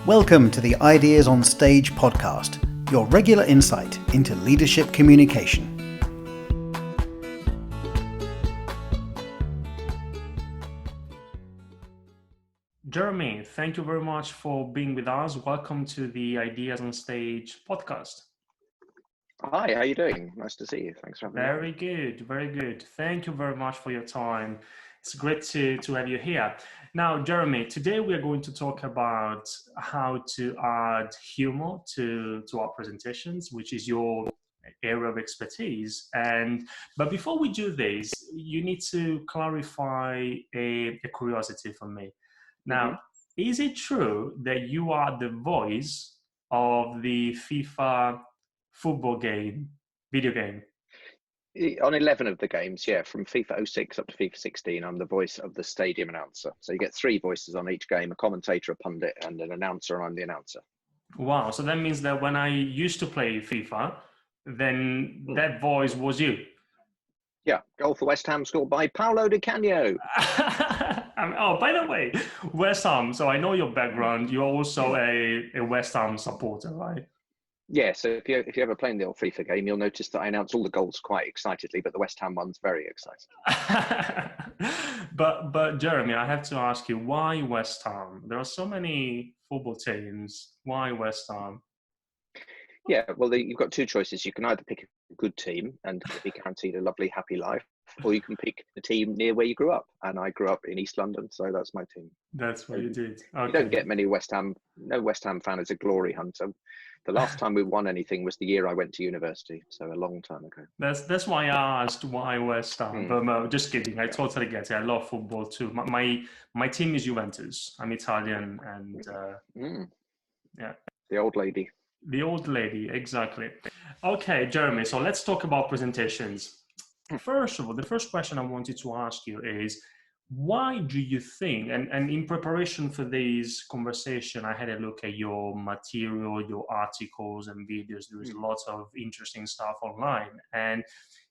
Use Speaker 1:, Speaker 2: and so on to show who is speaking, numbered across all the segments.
Speaker 1: Welcome to the Ideas on Stage podcast, your regular insight into leadership communication.
Speaker 2: Jeremy, thank you very much for being with us. Welcome to the Ideas on Stage podcast.
Speaker 3: Hi, how are you doing? Nice to see you. Thanks for having me.
Speaker 2: Very good, very good. Thank you very much for your time. It's great to have you here. Now, Jeremy, today we are going to talk about how to add humor to our presentations, which is your area of expertise. But before we do this, you need to clarify a curiosity for me. Now, Is it true that you are the voice of the FIFA football game, video game?
Speaker 3: On 11 of the games, yeah, from FIFA 06 up to FIFA 16, I'm the voice of the stadium announcer. So you get three voices on each game, a commentator, a pundit, and an announcer, and I'm the announcer.
Speaker 2: Wow, so that means that when I used to play FIFA, then that voice was you.
Speaker 3: Yeah, goal for West Ham scored by Paolo Di Canio.
Speaker 2: Oh, by the way, West Ham, so I know your background. You're also a West Ham supporter, right?
Speaker 3: Yeah, so if you ever play in the old FIFA game, you'll notice that I announce all the goals quite excitedly, but the West Ham one's very exciting.
Speaker 2: But Jeremy, I have to ask you, why West Ham? There are so many football teams. Why West Ham?
Speaker 3: Yeah, well, you've got two choices. You can either pick a good team and be guaranteed a lovely, happy life, or you can pick a team near where you grew up. And I grew up in East London, so that's my team.
Speaker 2: That's what you did. Okay.
Speaker 3: You don't get many no West Ham fan is a glory hunter. The last time we won anything was the year I went to university, so a long time ago.
Speaker 2: That's why I asked why West Ham. But no, just kidding. I totally get it. I love football too. My team is Juventus. I'm Italian, and yeah,
Speaker 3: the old lady.
Speaker 2: The old lady, exactly. Okay, Jeremy. So let's talk about presentations. First of all, the first question I wanted to ask you is, why do you think, and in preparation for this conversation, I had a look at your material, your articles and videos. There is lots of interesting stuff online. And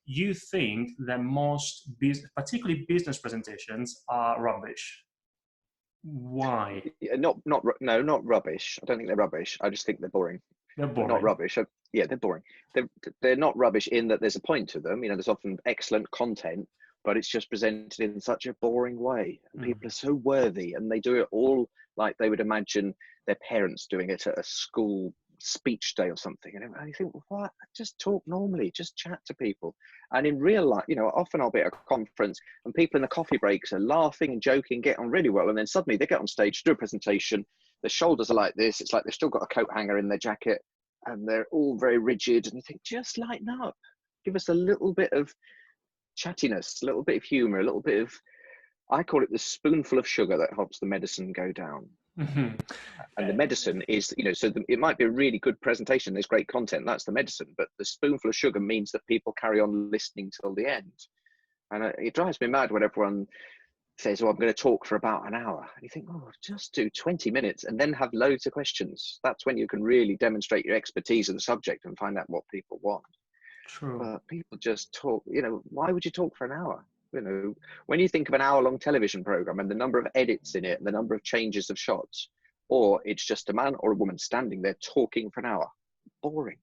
Speaker 2: you think that most, particularly business presentations, are rubbish. Why?
Speaker 3: Not rubbish. I don't think they're rubbish. I just think they're boring.
Speaker 2: They're boring.
Speaker 3: Not rubbish. Yeah, they're boring. They're not rubbish in that there's a point to them. You know, there's often excellent content, but it's just presented in such a boring way. People are so worthy, and they do it all like they would imagine their parents doing it at a school speech day or something. And you think, well, what? Just talk normally, just chat to people. And in real life, you know, often I'll be at a conference and people in the coffee breaks are laughing and joking, get on really well. And then suddenly they get on stage, do a presentation, their shoulders are like this. It's like they've still got a coat hanger in their jacket and they're all very rigid. And you think, just lighten up. Give us a little bit of chattiness, a little bit of humor, a little bit of, I call it the spoonful of sugar that helps the medicine go down. And the medicine is, you know, so it might be a really good presentation, there's great content, that's the medicine, but the spoonful of sugar means that people carry on listening till the end. And it drives me mad when everyone says, oh, I'm going to talk for about an hour. And you think, oh, just do 20 minutes and then have loads of questions. That's when you can really demonstrate your expertise in the subject and find out what people want.
Speaker 2: True.
Speaker 3: But people just talk, you know, why would you talk for an hour? You know, when you think of an hour-long television program and the number of edits in it and the number of changes of shots, or it's just a man or a woman standing there talking for an hour, boring.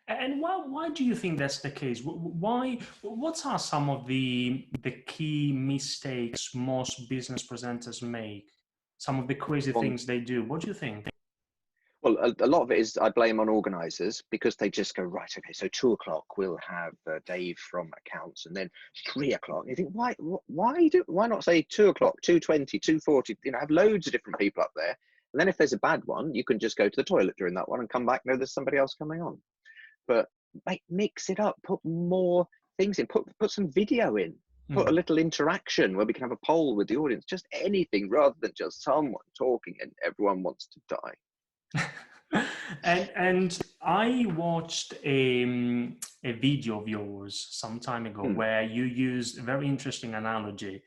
Speaker 2: And why do you think that's the case? What are some of the key mistakes most business presenters make? Some of the crazy things they do. What do you think?
Speaker 3: Well, a lot of it is I blame on organisers because they just go, right, okay, so 2:00 we'll have Dave from accounts, and then 3:00. You think, why not say 2:00, 2:20, 2:40? You know, have loads of different people up there, and then if there's a bad one, you can just go to the toilet during that one and come back. No, there's somebody else coming on. But mix it up, put more things in, put some video in, put a little interaction where we can have a poll with the audience, just anything rather than just someone talking and everyone wants to die.
Speaker 2: and I watched a video of yours some time ago where you used a very interesting analogy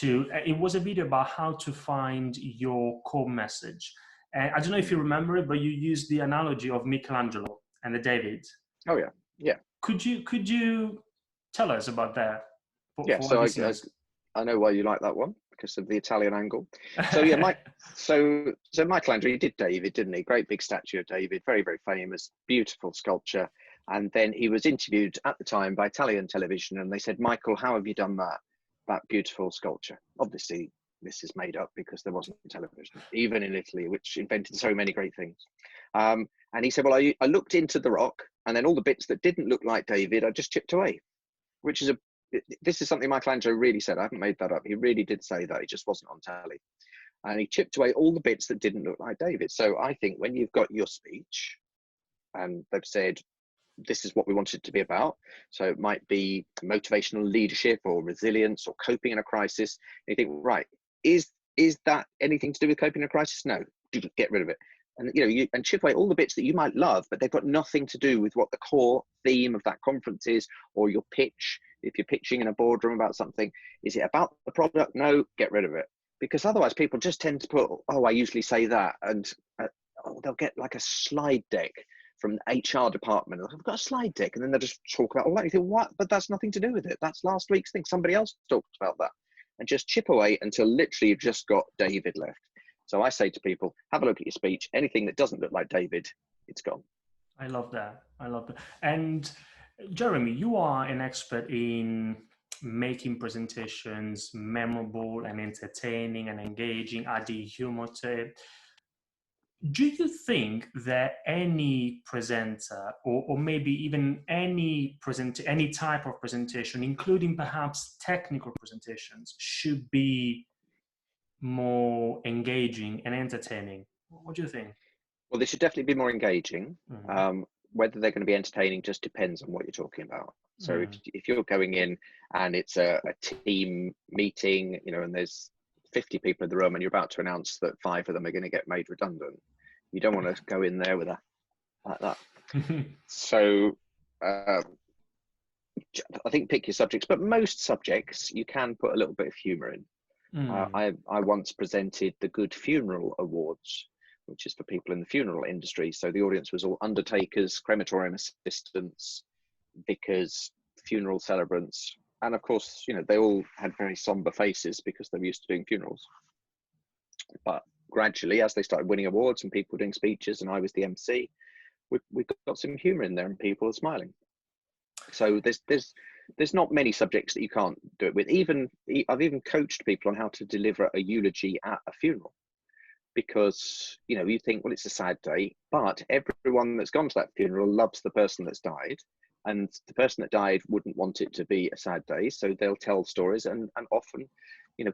Speaker 2: it was a video about how to find your core message. And I don't know if you remember it, but you used the analogy of Michelangelo and the David.
Speaker 3: Oh yeah.
Speaker 2: Could you tell us about that?
Speaker 3: So I know why you like that one. because of the Italian angle. So yeah, so Michelangelo, he did David, didn't he? Great big statue of David, very, very famous, beautiful sculpture. And then he was interviewed at the time by Italian television, and they said, Michael, how have you done that beautiful sculpture? Obviously, this is made up because there wasn't television, even in Italy, which invented so many great things. And he said, well, I looked into the rock, and then all the bits that didn't look like David, I just chipped away, which is this is something Michelangelo really said. I haven't made that up. He really did say that. It just wasn't on telly. And he chipped away all the bits that didn't look like David. So I think when you've got your speech and they've said, this is what we want it to be about. So it might be motivational leadership or resilience or coping in a crisis. And you think, right, is that anything to do with coping in a crisis? No, get rid of it. And and chip away all the bits that you might love, but they've got nothing to do with what the core theme of that conference is, or your pitch. If you're pitching in a boardroom about something, is it about the product? No, get rid of it. Because otherwise people just tend to put, oh, I usually say that. And they'll get like a slide deck from the HR department. I've got a slide deck. And then they'll just talk about all that. You think, what? But that's nothing to do with it. That's last week's thing. Somebody else talked about that. And just chip away until literally you've just got David left. So I say to people, have a look at your speech. Anything that doesn't look like David, it's gone.
Speaker 2: I love that. I love that. And Jeremy, you are an expert in making presentations memorable and entertaining and engaging, adding humor to it. Do you think that any presenter, or maybe even any type of presentation, including perhaps technical presentations, should be more engaging and entertaining? What do you think?
Speaker 3: Well, they should definitely be more engaging.
Speaker 2: Mm-hmm.
Speaker 3: Whether they're going to be entertaining just depends on what you're talking about. So if you're going in and it's a team meeting, and there's 50 people in the room and you're about to announce that 5 of them are going to get made redundant, you don't want to go in there with like that. So I think pick your subjects, but most subjects you can put a little bit of humor in. I once presented the Good Funeral Awards, which is for people in the funeral industry. So the audience was all undertakers, crematorium assistants, vicars, funeral celebrants. And of course, they all had very somber faces because they were used to doing funerals. But gradually, as they started winning awards and people were doing speeches and I was the MC, we got some humor in there and people are smiling. So there's not many subjects that you can't do it with. I've even coached people on how to deliver a eulogy at a funeral. Because you think, well, it's a sad day, but everyone that's gone to that funeral loves the person that's died, and the person that died wouldn't want it to be a sad day, so they'll tell stories, and often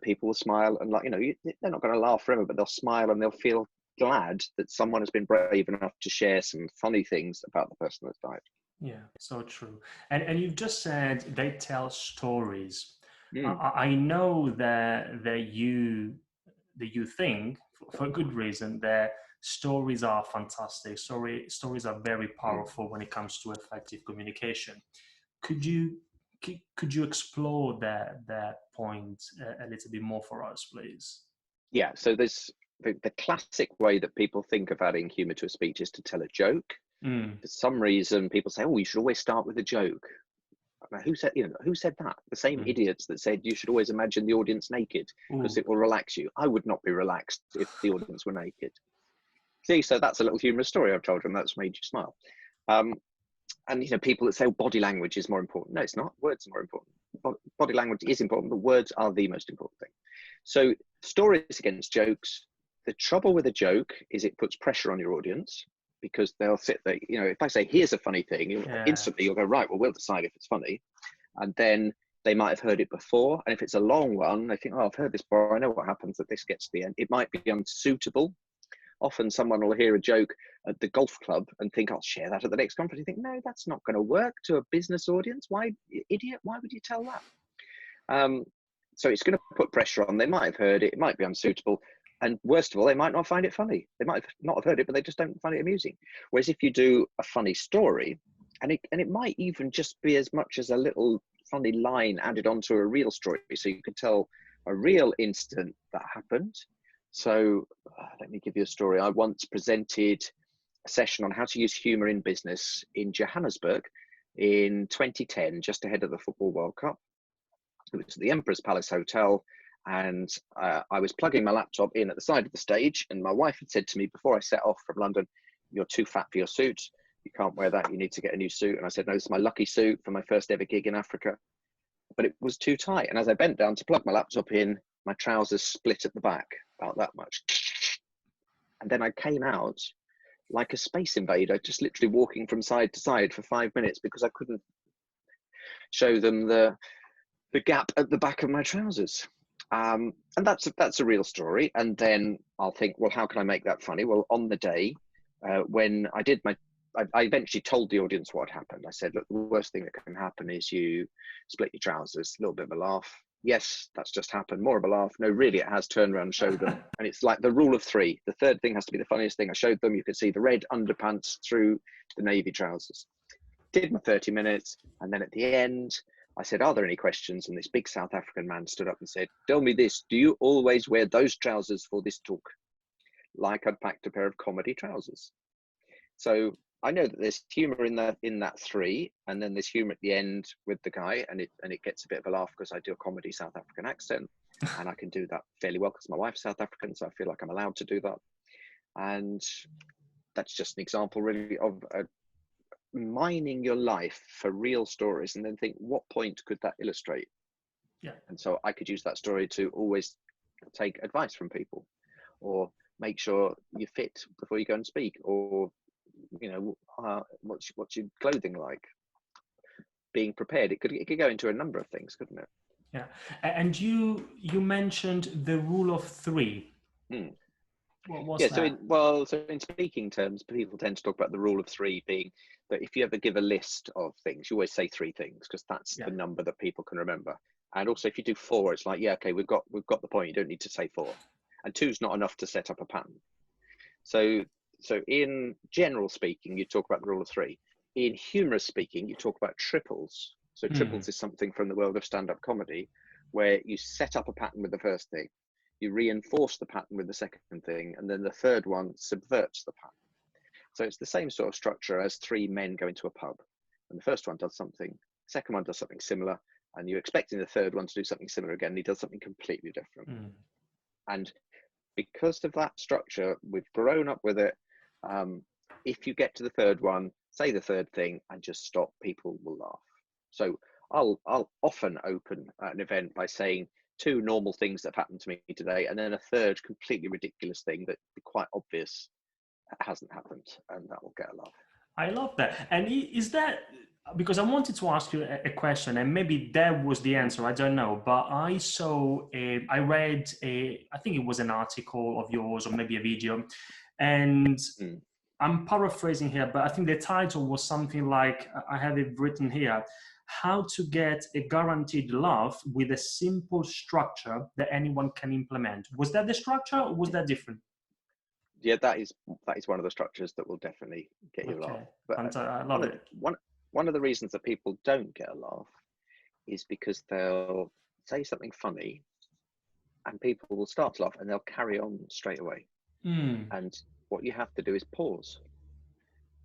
Speaker 3: people will smile, and they're not going to laugh forever, but they'll smile and they'll feel glad that someone has been brave enough to share some funny things about the person that's died.
Speaker 2: Yeah, so true. And you've just said they tell stories. I know that you think, for a good reason, that stories are fantastic. Stories are very powerful when it comes to effective communication. Could you explore that point a little bit more for us, please?
Speaker 3: Yeah, so there's the classic way that people think of adding humor to a speech is to tell a joke. For some reason, people say, oh, you should always start with a joke. Now, who said that? The same idiots that said you should always imagine the audience naked because it will relax you. I would not be relaxed if the audience were naked. See, so that's a little humorous story I've told them that's made you smile. And people that say body language is more important. No, it's not. Words are more important. Body language is important, but words are the most important thing. So stories against jokes. The trouble with a joke is it puts pressure on your audience. Because they'll sit there, if I say, here's a funny thing, instantly you'll go, right, well, we'll decide if it's funny. And then they might have heard it before. And if it's a long one, they think, oh, I've heard this before. I know what happens if this gets to the end. It might be unsuitable. Often someone will hear a joke at the golf club and think, I'll share that at the next conference. You think, no, that's not going to work to a business audience. Why, idiot? Why would you tell that? So it's going to put pressure on. They might have heard it. It might be unsuitable. And worst of all, they might not find it funny. They might not have heard it, but they just don't find it amusing. Whereas if you do a funny story, and it might even just be as much as a little funny line added onto a real story, so you could tell a real incident that happened. So let me give you a story. I once presented a session on how to use humor in business in Johannesburg in 2010, just ahead of the Football World Cup. It was at the Emperor's Palace Hotel. And I was plugging my laptop in at the side of the stage, and my wife had said to me before I set off from London, "You're too fat for your suit. You can't wear that. You need to get a new suit." And I said, "No, this is my lucky suit for my first ever gig in Africa." But it was too tight. And as I bent down to plug my laptop in, my trousers split at the back, about that much. And then I came out like a space invader, just literally walking from side to side for 5 minutes because I couldn't show them the gap at the back of my trousers. And that's a real story. And then I'll think, well, how can I make that funny? Well, on the day when I did I eventually told the audience what happened. I said, look, the worst thing that can happen is you split your trousers. A little bit of a laugh. Yes, that's just happened. More of a laugh. No, really, it has. Turned around and showed them. And it's like the rule of three. The third thing has to be the funniest thing. I showed them. You could see the red underpants through the navy trousers. Did my 30 minutes. And then at the end, I said, are there any questions? And this big South African man stood up and said, tell me this. Do you always wear those trousers for this talk? Like I'd packed a pair of comedy trousers. So I know that there's humour in that three, and then there's humour at the end with the guy, and it gets a bit of a laugh because I do a comedy South African accent, and I can do that fairly well because my wife's South African, so I feel like I'm allowed to do that. And that's just an example, really, of mining your life for real stories, and then think, what point could that illustrate?
Speaker 2: Yeah.
Speaker 3: And so I could use that story to always take advice from people, or make sure you fit before you go and speak, or what's your clothing like? Being prepared. It could go into a number of things, couldn't it?
Speaker 2: Yeah. And you mentioned the rule of three. What was that?
Speaker 3: So in speaking terms, people tend to talk about the rule of three being that if you ever give a list of things, you always say three things because that's the number that people can remember. And also if you do four, it's like, yeah, okay, we've got the point. You don't need to say four. And two's not enough to set up a pattern. So in general speaking, you talk about the rule of three. In humorous speaking, you talk about triples. So triples is something from the world of stand-up comedy where you set up a pattern with the first thing, you reinforce the pattern with the second thing, and then the third one subverts the pattern. So it's the same sort of structure as three men go into a pub. And the first one does something, the second one does something similar, and you're expecting the third one to do something similar again, and he does something completely different. And because of that structure, we've grown up with it. If you get to the third one, say the third thing and just stop, people will laugh. So I'll often open an event by saying two normal things that have happened to me today, and then a third completely ridiculous thing that be quite obvious hasn't happened, and that will get a laugh.
Speaker 2: I love that. And is that, because I wanted to ask you a question, and maybe that was the answer, I don't know, but I read I think it was an article of yours or maybe a video, and I'm paraphrasing here, but I think the title was something like, I have it written here, how to get a guaranteed laugh with a simple structure that anyone can implement. Was that the structure or was that different?
Speaker 3: Yeah, that is one of the structures that will definitely get you a laugh. But
Speaker 2: I love it.
Speaker 3: One of the reasons that people don't get a laugh is because they'll say something funny and people will start to laugh and they'll carry on straight away. And what you have to do is pause.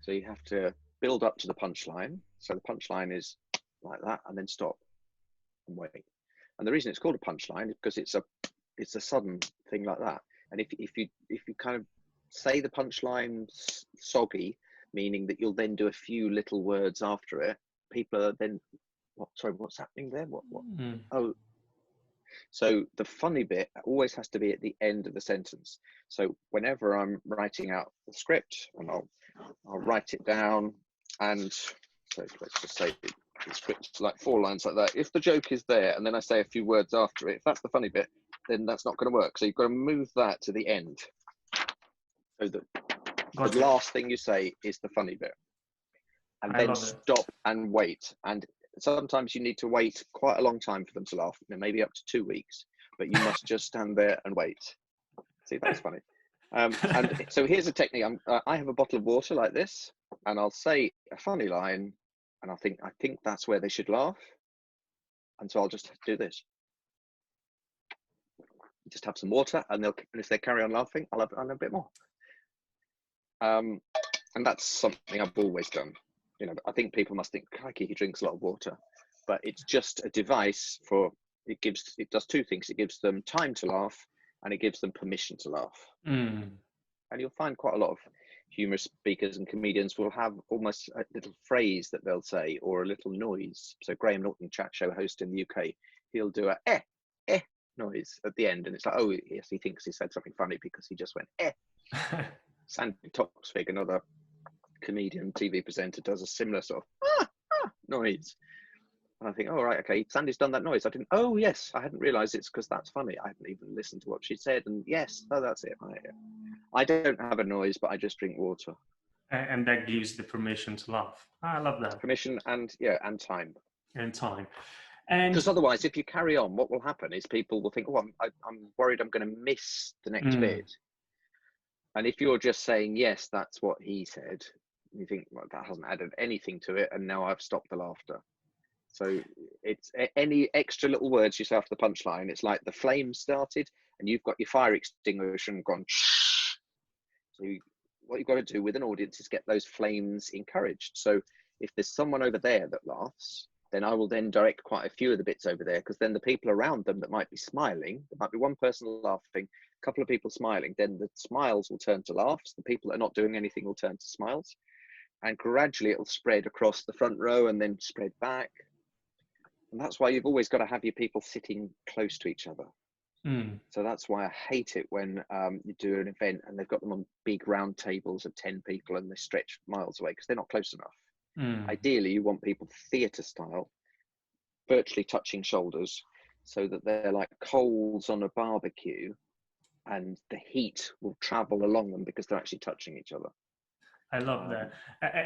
Speaker 3: So you have to build up to the punchline. So the punchline is like that, and then stop and wait. And the reason it's called a punchline is because it's a sudden thing like that. And if you kind of say the punchline soggy, meaning that you'll then do a few little words after it, people are then, what's happening there? What? Oh. So the funny bit always has to be at the end of the sentence. So whenever I'm writing out the script, and I'll write it down, and so let's just say the script's like 4 lines like that. If the joke is there and then I say a few words after it, if that's the funny bit, then that's not going to work. So you've got to move that to the end. So the last thing you say is the funny bit. And then stop and wait. And sometimes you need to wait quite a long time for them to laugh, maybe up to 2 weeks, but you must just stand there and wait. See, that's funny. And so here's a technique. I have a bottle of water like this, and I'll say a funny line, and I think that's where they should laugh. And so I'll just do this. Just have some water, and if they carry on laughing, I'll have a bit more. And that's something I've always done. I think people must think, crikey, he drinks a lot of water, but it's just a device for it does two things. It gives them time to laugh, and it gives them permission to laugh. And you'll find quite a lot of humorous speakers and comedians will have almost a little phrase that they'll say, or a little noise. So Graham Norton, chat show host in the UK, he'll do a eh noise at the end, and it's like, oh yes, he thinks he said something funny because he just went eh. Sandy Toksvig, another comedian, TV presenter, does a similar sort of noise. And I think, oh, right, okay, Sandy's done that noise. I didn't, oh, yes, I hadn't realised it's because that's funny. I hadn't even listened to what she said. And yes, oh, that's it. I don't have a noise, but I just drink water.
Speaker 2: And that gives the permission to laugh. I love that.
Speaker 3: Permission and time.
Speaker 2: And time. And
Speaker 3: because otherwise, if you carry on, what will happen is people will think, oh, I'm worried I'm going to miss the next bit. And if you're just saying, yes, that's what he said, you think, well, that hasn't added anything to it. And now I've stopped the laughter. So it's any extra little words you say after the punchline. It's like the flame started and you've got your fire extinguisher and gone shh. So what you've got to do with an audience is get those flames encouraged. So if there's someone over there that laughs, then I will then direct quite a few of the bits over there, because then the people around them that might be smiling, there might be one person laughing, a couple of people smiling, then the smiles will turn to laughs. The people that are not doing anything will turn to smiles. And gradually it will spread across the front row and then spread back. And that's why you've always got to have your people sitting close to each other. So that's why I hate it when you do an event and they've got them on big round tables of 10 people and they stretch miles away because they're not close enough. Ideally, you want people theatre style, virtually touching shoulders, so that they're like coals on a barbecue and the heat will travel along them because they're actually touching each other.
Speaker 2: I love that.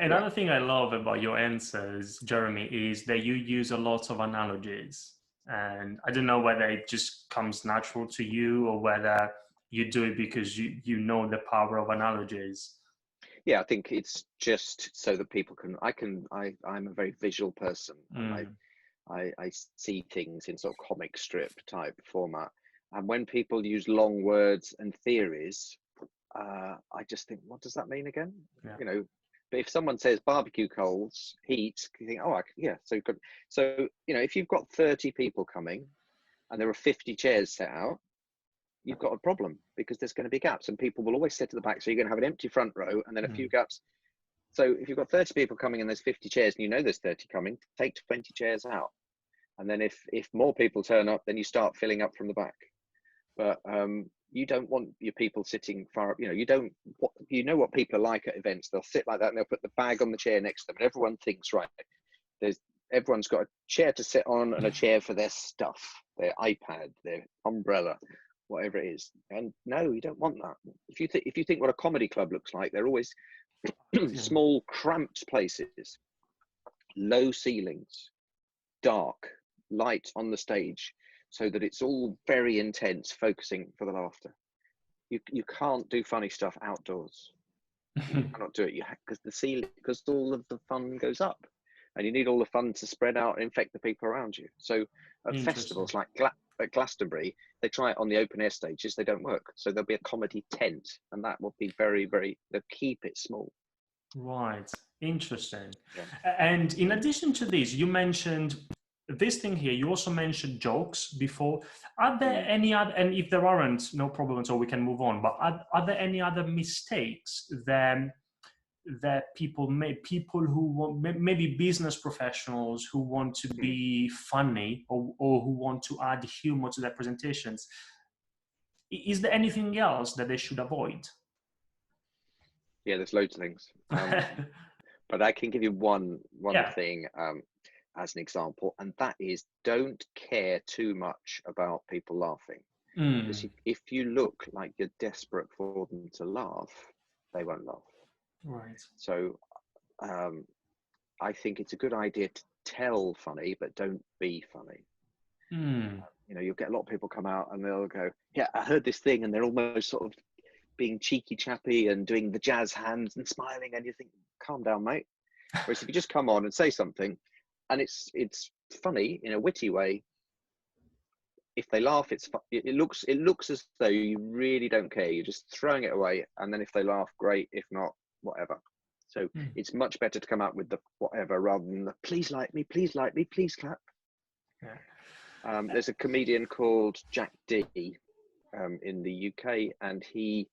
Speaker 2: Another thing I love about your answers, Jeremy, is that you use a lot of analogies. And I don't know whether it just comes natural to you or whether you do it because you know the power of analogies.
Speaker 3: Yeah, I think it's just so that people I'm a very visual person. I see things in sort of comic strip type format. And when people use long words and theories, I just think, what does that mean again? Yeah. You know, but if someone says barbecue coals, heat, you think, oh, yeah. So, you know, if you've got 30 people coming and there are 50 chairs set out, you've got a problem because there's going to be gaps and people will always sit to the back. So you're going to have an empty front row and then a few gaps. So if you've got 30 people coming and there's 50 chairs and you know there's 30 coming, take 20 chairs out. And then if more people turn up, then you start filling up from the back. But you don't want your people sitting far up. You know what people are like at events. They'll sit like that and they'll put the bag on the chair next to them. And everyone thinks, right, everyone's got a chair to sit on and a chair for their stuff, their iPad, their umbrella, whatever it is. And no, you don't want that. If you think what a comedy club looks like, they're always small, cramped places, low ceilings, dark, light on the stage, so that it's all very intense, focusing for the laughter. You can't do funny stuff outdoors. You cannot do it. Because all of the fun goes up, and you need all the fun to spread out and infect the people around you. So at festivals like at Glastonbury, they try it on the open air stages. They don't work. So there'll be a comedy tent, and that will be very, very. They'll keep it small.
Speaker 2: Right. Interesting.
Speaker 3: Yeah.
Speaker 2: And in addition to this, you mentioned this thing here. You also mentioned jokes before. Are there any other, and if there aren't, no problem at all, we can move on, but are there any other mistakes that people who want, maybe business professionals who want to be funny or who want to add humor to their presentations, is there anything else that they should avoid?
Speaker 3: Yeah, there's loads of things. But I can give you one thing as an example, and that is, don't care too much about people laughing. Because if you look like you're desperate for them to laugh, they won't laugh.
Speaker 2: Right.
Speaker 3: So I think it's a good idea to tell funny, but don't be funny. You know, you'll get a lot of people come out and they'll go, yeah, I heard this thing, and they're almost sort of being cheeky chappy and doing the jazz hands and smiling, and you think, calm down, mate. Whereas if you just come on and say something and it's funny in a witty way, if they laugh, it looks as though you really don't care. You're just throwing it away, and then if they laugh, great. If not, whatever. So it's much better to come out with the whatever rather than the please like me, please clap.
Speaker 2: Yeah.
Speaker 3: There's a comedian called Jack D in the UK, and he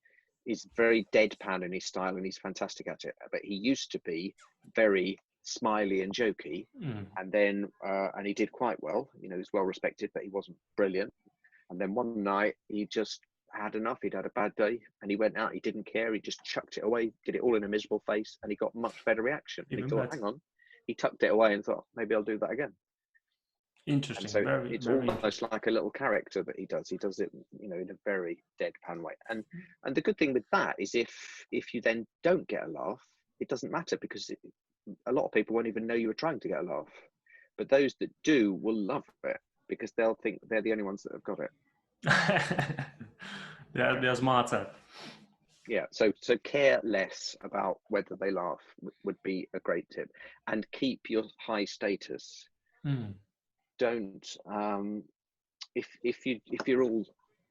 Speaker 3: is very deadpan in his style, and he's fantastic at it. But he used to be very smiley and jokey, and then and he did quite well. You know, he was well respected, but he wasn't brilliant. And then one night he just had enough. He'd had a bad day, and he went out. He didn't care. He just chucked it away, did it all in a miserable face, and he got much better reaction. And he thought, hang on, he tucked it away and thought, maybe I'll do that again.
Speaker 2: Interesting.
Speaker 3: And so
Speaker 2: very,
Speaker 3: it's
Speaker 2: very
Speaker 3: almost like a little character that he does. He does it, you know, in a very deadpan way. And the good thing with that is if you then don't get a laugh, it doesn't matter, because a lot of people won't even know you were trying to get a laugh. But those that do will love it, because they'll think they're the only ones that have got it.
Speaker 2: They're smarter.
Speaker 3: Yeah, so care less about whether they laugh would be a great tip, and keep your high status. Don't if you're all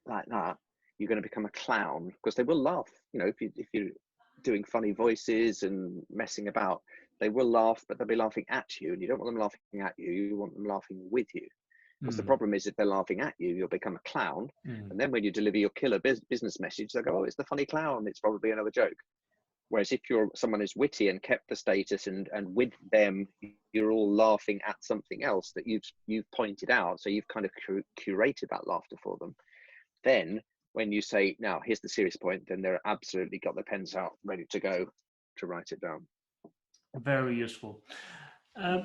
Speaker 3: like that, you're going to become a clown, because they will laugh. You know, if you're doing funny voices and messing about, they will laugh, but they'll be laughing at you, and you don't want them laughing at you. You want them laughing with you. Because the problem is, if they're laughing at you, you'll become a clown. And then when you deliver your killer business message, they'll go, oh, it's the funny clown. It's probably another joke. Whereas if someone is witty and kept the status, and with them, you're all laughing at something else that you've pointed out. So you've kind of curated that laughter for them. Then when you say, now, here's the serious point, then they're absolutely got their pens out, ready to go to write it down.
Speaker 2: Very useful.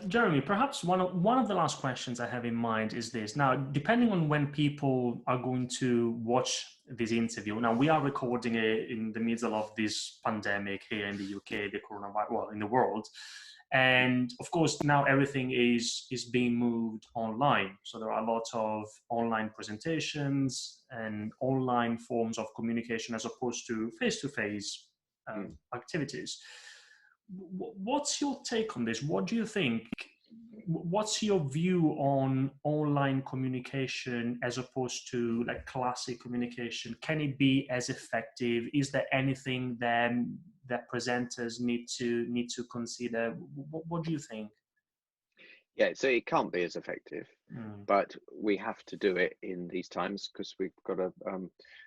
Speaker 2: Jeremy, perhaps one of the last questions I have in mind is this. Now, depending on when people are going to watch this interview, now we are recording it in the middle of this pandemic here in the UK, the coronavirus, well, in the world. And of course, now everything is being moved online. So there are a lot of online presentations and online forms of communication as opposed to face-to-face activities. What's your take on this? What do you think? What's your view on online communication as opposed to like classic communication? Can it be as effective? Is there anything then that presenters need to consider? What do you think?
Speaker 3: Yeah, so it can't be as effective, but we have to do it in these times, because we've got to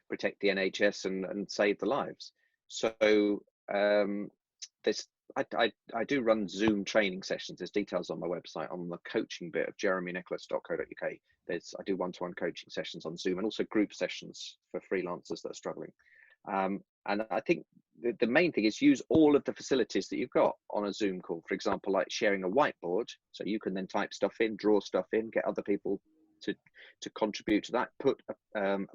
Speaker 3: protect the NHS and save the lives. So I do run Zoom training sessions. There's details on my website on the coaching bit of jeremynicholas.co.uk. I do one-to-one coaching sessions on Zoom, and also group sessions for freelancers that are struggling. And I think the main thing is use all of the facilities that you've got on a Zoom call. For example, like sharing a whiteboard, so you can then type stuff in, draw stuff in, get other people to contribute to that. Put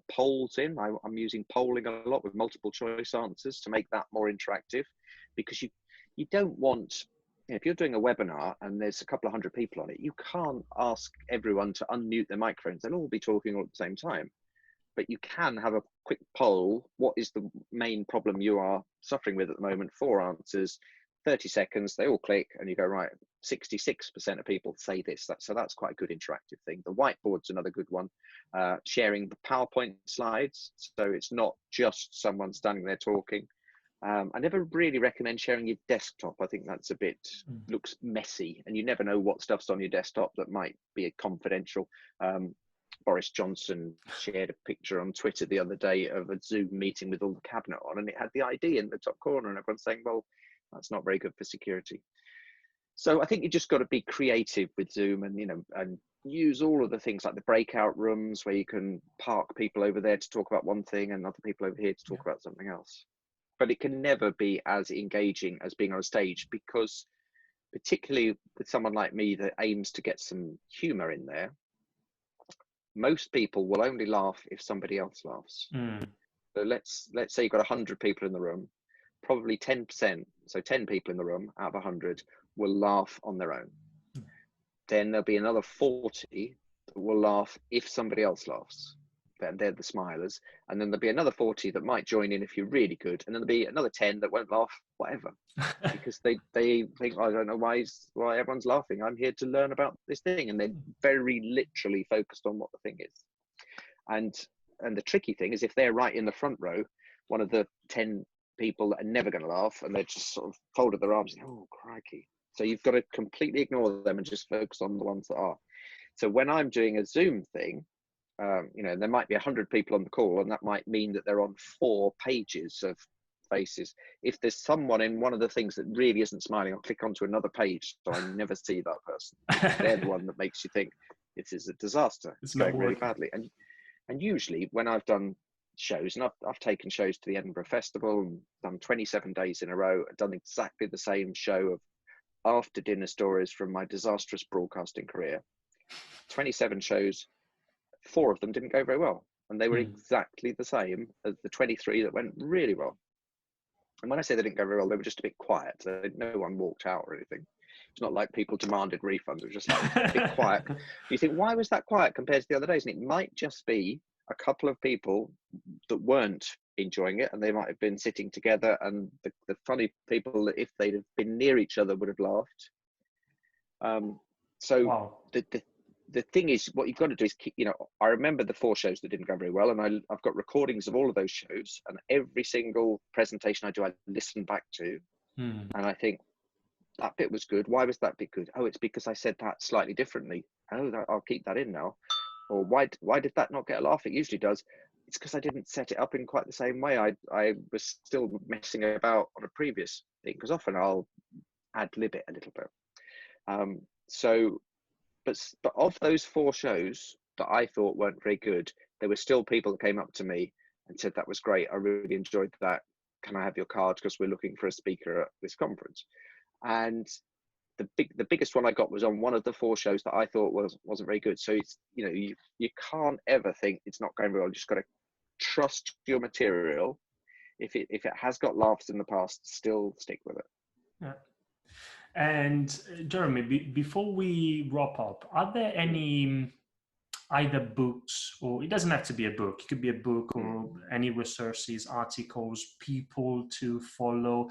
Speaker 3: polls in. I'm using polling a lot with multiple choice answers to make that more interactive, because you don't want, if you're doing a webinar and there's a couple of hundred people on it, you can't ask everyone to unmute their microphones. They'll all be talking all at the same time. But you can have a quick poll. What is the main problem you are suffering with at the moment? 4 answers, 30 seconds, they all click, and you go, right, 66% of people say this. So that's quite a good interactive thing. The whiteboard's another good one. Sharing the PowerPoint slides, so it's not just someone standing there talking. I never really recommend sharing your desktop. I think that's a bit, looks messy, and you never know what stuff's on your desktop that might be confidential. Boris Johnson shared a picture on Twitter the other day of a Zoom meeting with all the cabinet on, and it had the ID in the top corner, and everyone's saying, well, that's not very good for security. So I think you just got to be creative with Zoom, and and use all of the things like the breakout rooms where you can park people over there to talk about one thing and other people over here to talk about something else. But it can never be as engaging as being on a stage, because particularly with someone like me that aims to get some humor in there, most people will only laugh if somebody else laughs. So let's say you've got 100 people in the room, probably 10%, so 10 people in the room out of 100 will laugh on their own. Then there'll be another 40 that will laugh if somebody else laughs. Then they're the smilers. And then there'll be another 40 that might join in if you're really good. And then there'll be another 10 that won't laugh, whatever. Because they think, I don't know why everyone's laughing. I'm here to learn about this thing. And they're very literally focused on what the thing is. And the tricky thing is, if they're right in the front row, one of the 10 people that are never going to laugh, and they're just sort of folded their arms, oh, crikey. So you've got to completely ignore them and just focus on the ones that are. So when I'm doing a Zoom thing, you know, there might be 100 people on the call, and that might mean that they're on 4 pages of faces. If there's someone in one of the things that really isn't smiling, I'll click onto another page so I never see that person. They're the one that makes you think this is a disaster. It's going really badly. And usually when I've done shows, and I've taken shows to the Edinburgh Festival and done 27 days in a row, I've done exactly the same show of after dinner stories from my disastrous broadcasting career. 27 shows, 4 of them didn't go very well, and they were exactly the same as the 23 that went really well. And when I say they didn't go very well, they were just a bit quiet. No one walked out or anything. It's not like people demanded refunds. It was just like a bit quiet. You think, why was that quiet compared to the other days? And it might just be a couple of people that weren't enjoying it, and they might have been sitting together, and the funny people, if they'd have been near each other, would have laughed.
Speaker 2: Wow.
Speaker 3: The thing is, what you've got to do is keep, you know, I remember the 4 shows that didn't go very well, and I've got recordings of all of those shows, and every single presentation I do, I listen back to, and I think, that bit was good. Why was that bit good? Oh, it's because I said that slightly differently. Oh, I'll keep that in now. Or why did that not get a laugh? It usually does. It's because I didn't set it up in quite the same way. I was still messing about on a previous thing, because often I'll ad-lib it a little bit. But of those 4 shows that I thought weren't very good, there were still people that came up to me and said, that was great, I really enjoyed that. Can I have your card? Because we're looking for a speaker at this conference. And the biggest one I got was on one of the 4 shows that I thought wasn't very good. So it's, you know, you can't ever think it's not going very well. You just got to trust your material. If it has got laughs in the past, still stick with it.
Speaker 2: Yeah. And Jeremy, before we wrap up, are there any either books, or it doesn't have to be a book, it could be a book or any resources, articles, people to follow,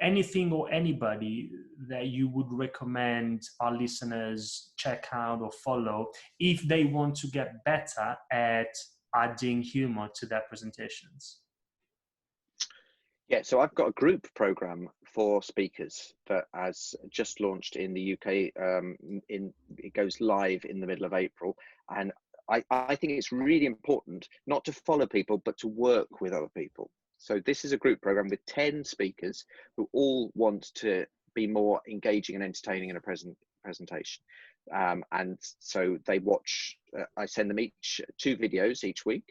Speaker 2: anything or anybody that you would recommend our listeners check out or follow if they want to get better at adding humor to their presentations?
Speaker 3: Yeah, so I've got a group program for speakers that has just launched in the UK. It goes live in the middle of April, and I think it's really important not to follow people, but to work with other people. So this is a group program with 10 speakers who all want to be more engaging and entertaining in a presentation. And so they watch, I send them each 2 videos each week,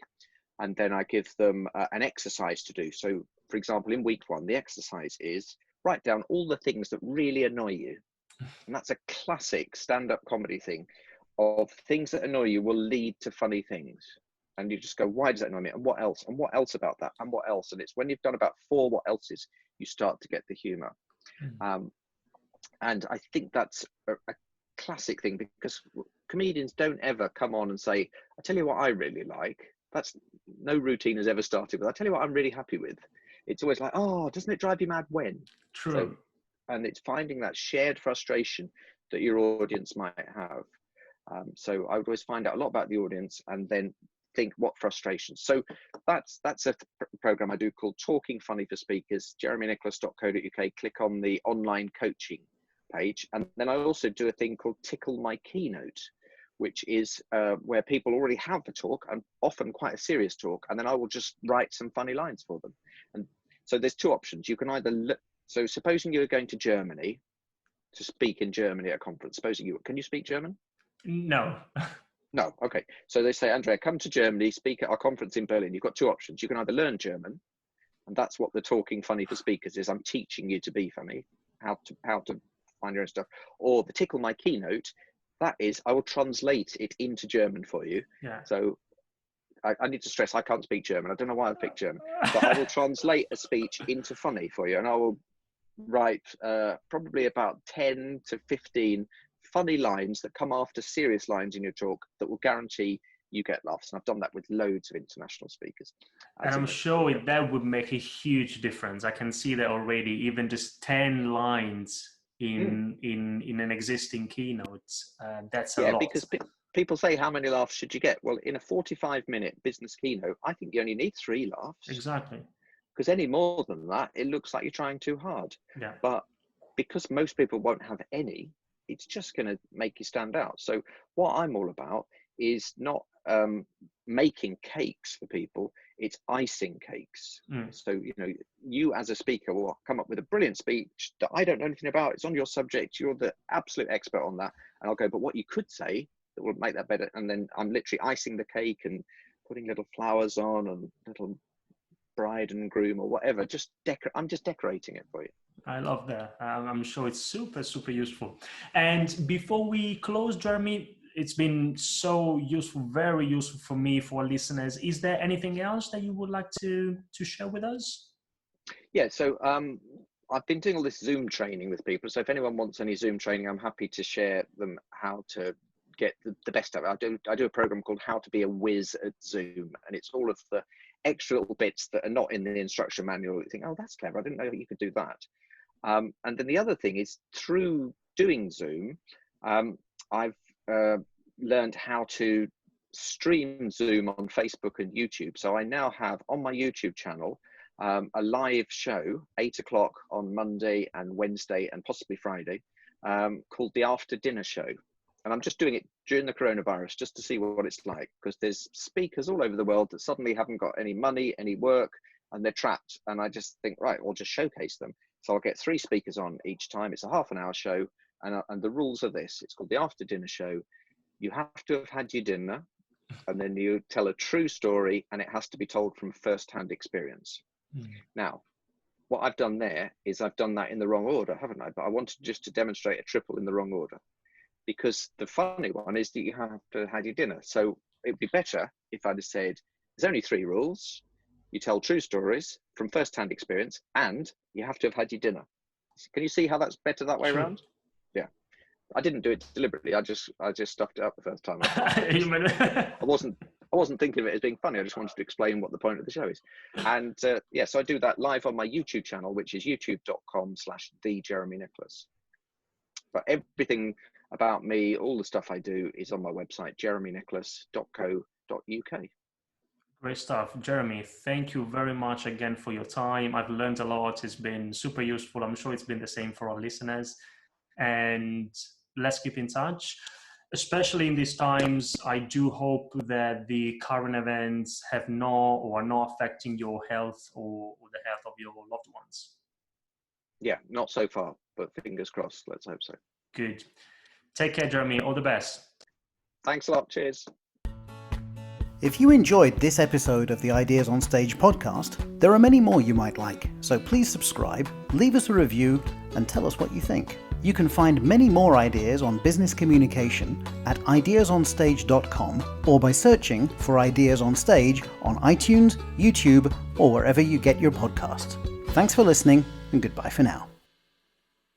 Speaker 3: and then I give them an exercise to do. So for example, in week 1, the exercise is write down all the things that really annoy you. And that's a classic stand-up comedy thing of things that annoy you will lead to funny things. And you just go, why does that annoy me? And what else? And what else about that? And what else? And it's when you've done about 4 what else's, you start to get the humor. And I think that's a classic thing, because comedians don't ever come on and say, I tell you what I really like. That's no routine has ever started with, I tell you what I'm really happy with. It's always like, oh, doesn't it drive you mad when?
Speaker 2: True.
Speaker 3: So, and it's finding that shared frustration that your audience might have. So I would always find out a lot about the audience and then think what frustrations. So that's a program I do called Talking Funny for Speakers, jeremynicholas.co.uk. Click on the online coaching page. And then I also do a thing called Tickle My Keynote, which is where people already have the talk, and often quite a serious talk, and then I will just write some funny lines for them. And so there's 2 options. You can either so supposing you're going to Germany to speak in Germany at a conference, can you speak German?
Speaker 2: No.
Speaker 3: No, okay. So they say, Andrea, come to Germany, speak at our conference in Berlin. You've got 2 options. You can either learn German, and that's what the Talking Funny for Speakers is. I'm teaching you to be funny, how to find your own stuff. Or the Tickle My Keynote, that is, I will translate it into German for you.
Speaker 2: Yeah.
Speaker 3: So I need to stress, I can't speak German. I don't know why I picked German, but I will translate a speech into funny for you, and I will write probably about 10 to 15 funny lines that come after serious lines in your talk that will guarantee you get laughs. And I've done that with loads of international speakers.
Speaker 2: And I'm sure that would make a huge difference. I can see that already, even just 10 lines in an existing keynote. That's a lot.
Speaker 3: Yeah, because people say, how many laughs should you get? Well, in a 45-minute business keynote, I think you only need 3 laughs.
Speaker 2: Exactly.
Speaker 3: Because any more than that, it looks like you're trying too hard.
Speaker 2: Yeah.
Speaker 3: But because most people won't have any, it's just going to make you stand out. So what I'm all about is not making cakes for people, it's icing cakes. So, you know, you as a speaker will come up with a brilliant speech that I don't know anything about. It's on your subject. You're the absolute expert on that. And I'll go, but what you could say that will make that better. And then I'm literally icing the cake and putting little flowers on and little bride and groom or whatever. I'm just decorating it for you.
Speaker 2: I love that. I'm sure it's super, super useful. And before we close, Jeremy, it's been so useful, very useful for me, for our listeners. Is there anything else that you would like to share with us?
Speaker 3: Yeah, so I've been doing all this Zoom training with people. So if anyone wants any Zoom training, I'm happy to share them how to get the best of it. I do a program called How to Be a Whiz at Zoom, and it's all of the extra little bits that are not in the instruction manual. You think, oh, that's clever. I didn't know you could do that. And then the other thing is, through doing Zoom, I've learned how to stream Zoom on Facebook and YouTube. So I now have on my YouTube channel a live show, 8 o'clock on Monday and Wednesday and possibly Friday, called the After Dinner Show. And I'm just doing it during the coronavirus just to see what it's like, because there's speakers all over the world that suddenly haven't got any money, any work, and they're trapped. And I just think, right, we'll just showcase them. So I'll get 3 speakers on each time. It's a half-an-hour show. And the rules are this. It's called the After Dinner Show. You have to have had your dinner, and then you tell a true story, and it has to be told from first-hand experience. Now, what I've done there is I've done that in the wrong order, haven't I? But I wanted just to demonstrate a triple in the wrong order, because the funny one is that you have to have had your dinner. So it'd be better if I'd have said, there's only 3 rules. You tell true stories from first-hand experience, and you have to have had your dinner. Can you see how that's better that way around? Yeah. I didn't do it deliberately. I just stuffed it up the first time. I wasn't thinking of it as being funny. I just wanted to explain what the point of the show is. And yeah, so I do that live on my YouTube channel, which is youtube.com/thejeremynicholas. But everything about me, all the stuff I do, is on my website, jeremynicholas.co.uk.
Speaker 2: Great stuff. Jeremy, thank you very much again for your time. I've learned a lot. It's been super useful. I'm sure it's been the same for our listeners. And let's keep in touch. Especially in these times, I do hope that the current events have not or are not affecting your health or the health of your loved ones.
Speaker 3: Yeah, not so far, but fingers crossed. Let's hope so.
Speaker 2: Good. Take care, Jeremy. All the best.
Speaker 3: Thanks a lot. Cheers.
Speaker 1: If you enjoyed this episode of the Ideas on Stage podcast, there are many more you might like, so please subscribe, leave us a review, and tell us what you think. You can find many more ideas on business communication at ideasonstage.com or by searching for Ideas on Stage on iTunes, YouTube, or wherever you get your podcasts. Thanks for listening, and goodbye for now.